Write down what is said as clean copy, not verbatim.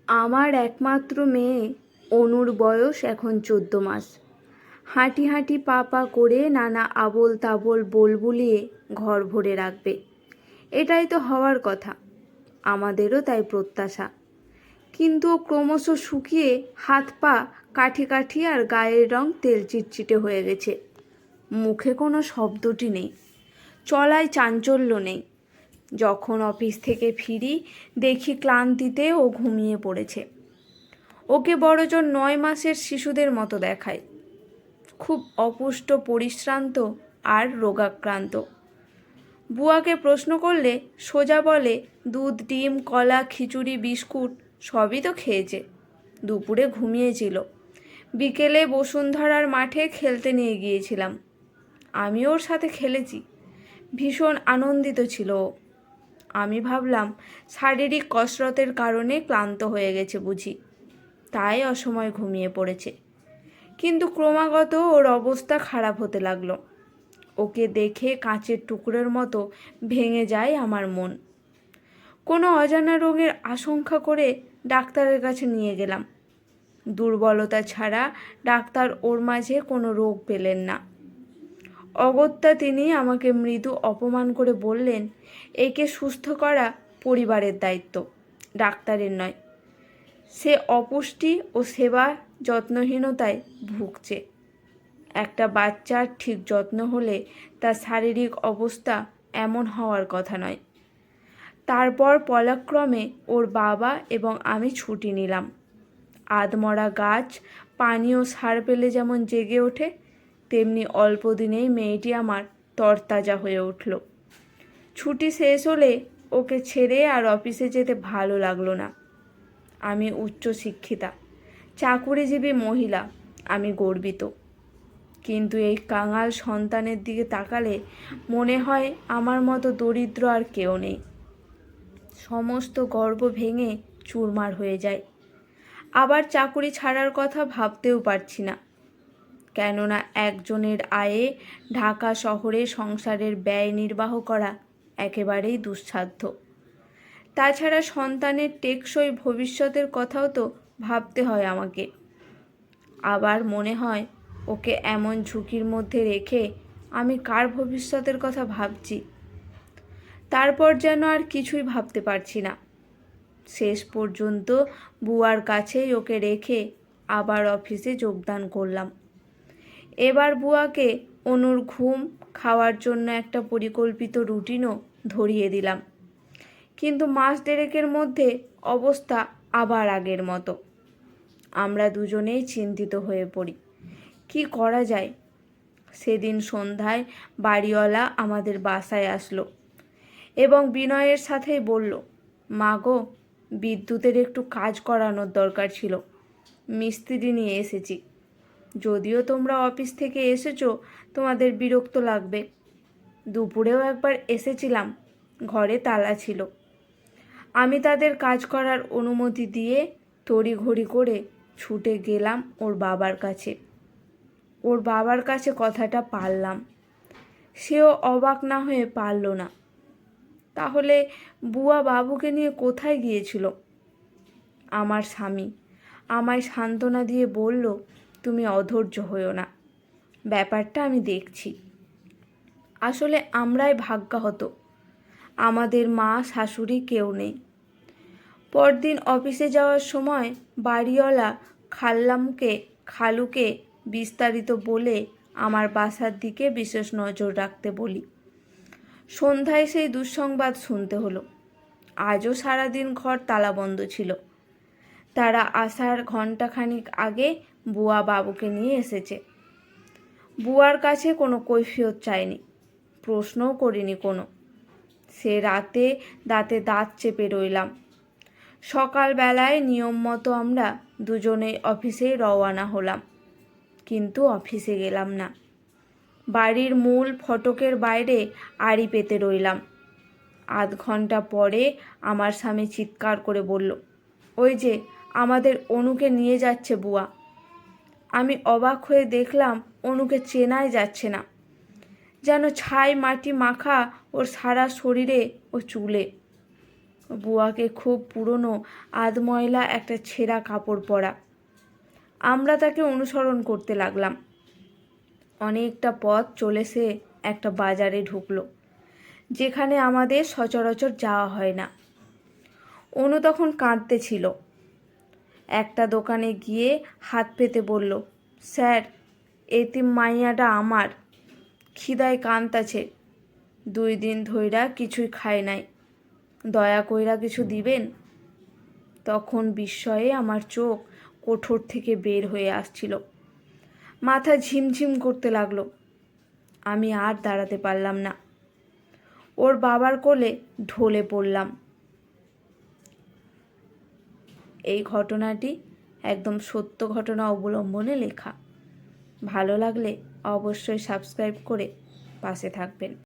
আমার একমাত্র মেয়ে অনুর বয়স এখন 14 মাস। হাঁটি হাঁটি পা পা করে নানা আবোল তাবোল বলবুলিয়ে ঘর ভরে রাখবে। এটাই তো হওয়ার কথা, আমাদেরও তাই প্রত্যাশা। কিন্তু ও ক্রমশ শুকিয়ে হাত পা কাঠি কাঠি আর গায়ের রং তেল চিটচিটে হয়ে গেছে। মুখে কোনো শব্দটি নেই, চলায় চাঞ্চল্য নেই। যখন অফিস থেকে ফিরি দেখি ক্লান্তিতে ও ঘুমিয়ে পড়েছে। ওকে বড়জোর 9 মাসের শিশুদের মতো দেখায়, খুব অপুষ্ট, পরিশ্রান্ত আর রোগাক্রান্ত। বুয়াকে প্রশ্ন করলে সোজা বলে দুধ, ডিম, কলা, খিচুড়ি, বিস্কুট সবই তো খেয়েছে, দুপুরে ঘুমিয়েছিল, বিকেলে বসুন্ধরার মাঠে খেলতে নিয়ে গিয়েছিলাম, আমি ওর সাথে খেলেছি, ভীষণ আনন্দিত ছিল ও। আমি ভাবলাম শারীরিক কসরতের কারণে ক্লান্ত হয়ে গেছে বুঝি, তাই অসময় ঘুমিয়ে পড়েছে। কিন্তু ক্রমাগত ওর অবস্থা খারাপ হতে লাগলো। ওকে দেখে কাঁচের টুকরোর মতো ভেঙে যায় আমার মন। কোনো অজানা রোগের আশঙ্কা করে ডাক্তারের কাছে নিয়ে গেলাম। দুর্বলতা ছাড়া ডাক্তার ওর মাঝে কোনো রোগ পেলেন না। অগত্যা তিনি আমাকে মৃদু অপমান করে বললেন, একে সুস্থ করা পরিবারের দায়িত্ব, ডাক্তারের নয়। সে অপুষ্টি ও সেবা যত্নহীনতায় ভুগছে। একটা বাচ্চার ঠিক যত্ন হলে তার শারীরিক অবস্থা এমন হওয়ার কথা নয়। তারপর পলাক্রমে ওর বাবা এবং আমি ছুটি নিলাম। আধমরা গাছ পানি ও সার পেলে যেমন জেগে ওঠে, তেমনি অল্প দিনেই মেয়েটি আমার তরতাজা হয়ে উঠল। ছুটি শেষ হলে ওকে ছেড়ে আর অফিসে যেতে ভালো লাগলো না। আমি উচ্চশিক্ষিতা, চাকুরিজীবী মহিলা, আমি গর্বিত। কিন্তু এই কাঙাল সন্তানের দিকে তাকালে মনে হয় আমার মতো দরিদ্র আর কেউ নেই। সমস্ত গর্ব ভেঙে চুরমার হয়ে যায়। আবার চাকুরি ছাড়ার কথা ভাবতেও পারছি না, কেননা একজনের আয়ে ঢাকা শহরে সংসারের ব্যয় নির্বাহ করা একেবারেই দুঃসাধ্য। তাছাড়া সন্তানের টেকসই ভবিষ্যতের কথাও তো ভাবতে হয় আমাকে। আবার মনে হয় ওকে এমন ঝুঁকির মধ্যে রেখে আমি কার ভবিষ্যতের কথা ভাবছি। তারপর যেন আর কিছুই ভাবতে পারছি না। শেষ পর্যন্ত বুয়ার কাছেই ওকে রেখে আবার অফিসে যোগদান করলাম। এবার বুয়াকে অনুর ঘুম খাওয়ার জন্য একটা পরিকল্পিত রুটিনও ধরিয়ে দিলাম। কিন্তু মাস দেড়েকের মধ্যে অবস্থা আবার আগের মতো। আমরা দুজনেই চিন্তিত হয়ে পড়ি, কি করা যায়। সেদিন সন্ধ্যায় বাড়িওয়ালা আমাদের বাসায় আসলো এবং বিনয়ের সাথেই বলল, মা গো, বিদ্যুতের একটু কাজ করানোর দরকার ছিল, মিস্ত্রি নিয়ে এসেছি। যদিও তোমরা অফিস থেকে এসেছো, তোমাদের বিরক্ত লাগবে। দুপুরেও একবার এসেছিলাম, ঘরে তালা ছিল। আমি তাদের কাজ করার অনুমতি দিয়ে তড়িঘড়ি করে ছুটে গেলাম ওর বাবার কাছে। ওর বাবার কাছে কথাটা পারলাম, সেও অবাক না হয়ে পারল না। তাহলে বুয়া বাবুকে নিয়ে কোথায় গিয়েছিল? আমার স্বামী আমায় সান্ত্বনা দিয়ে বলল, তুমি অধৈর্য হও না, ব্যাপারটা আমি দেখছি। আসলে আমরাই ভাগ্যহত, আমাদের মা শাশুড়ি কেউ নেই। পরদিন অফিসে যাওয়ার সময় বাড়িওয়ালা খালুকে বিস্তারিত বলে আমার বাসার দিকে বিশেষ নজর রাখতে বলি। সন্ধ্যায় সেই দুঃসংবাদ শুনতে হলো। আজও সারাদিন ঘর তালাবন্ধ ছিল। তারা আসার ঘণ্টাখানিক আগে বুয়া বাবুকে নিয়ে এসেছে। বুয়ার কাছে কোনো কৈফিয়ত চাইনি, প্রশ্নও করিনি কোনো। সে রাতে দাঁতে দাঁত চেপে রইলাম। সকালবেলায় নিয়ম মতো আমরা দুজনেই অফিসে রওনা হলাম, কিন্তু অফিসে গেলাম না। বাড়ির মূল ফটকের বাইরে আড়ি পেতে রইলাম। আধ ঘন্টা পরে আমার স্বামী চিৎকার করে বলল, ওই যে আমাদের অনুকে নিয়ে যাচ্ছে বুয়া। আমি অবাক হয়ে দেখলাম অনুকে চেনাই যাচ্ছে না, যেন ছাই মাটি মাখা ওর সারা শরীরে ও চুলে। বুয়াকে খুব পুরনো আধময়লা একটা ছেঁড়া কাপড় পরা। আমরা তাকে অনুসরণ করতে লাগলাম। অনেকটা পথ চলে সে একটা বাজারে ঢুকলো, যেখানে আমাদের সচরাচর যাওয়া হয় না। অনু তখন কাঁদতেছিল। একটা দোকানে গিয়ে হাত পেতে বলল, স্যার, এতিম মাইয়াটা আমার, খিদায় কান্তাছে, 2 দিন ধইরা কিছুই খায় নাই, দয়া কইরা কিছু দিবেন? তখন বিস্ময়ে আমার চোখ কোঠর থেকে বের হয়ে আসছিল, মাথা ঝিমঝিম করতে লাগলো। আমি আর দাঁড়াতে পারলাম না, ওর বাবার কোলে ঢলে পড়লাম। এই ঘটনাটি একদম সত্য ঘটনা অবলম্বনে লেখা। ভালো লাগলে অবশ্যই সাবস্ক্রাইব করে পাশে থাকবেন।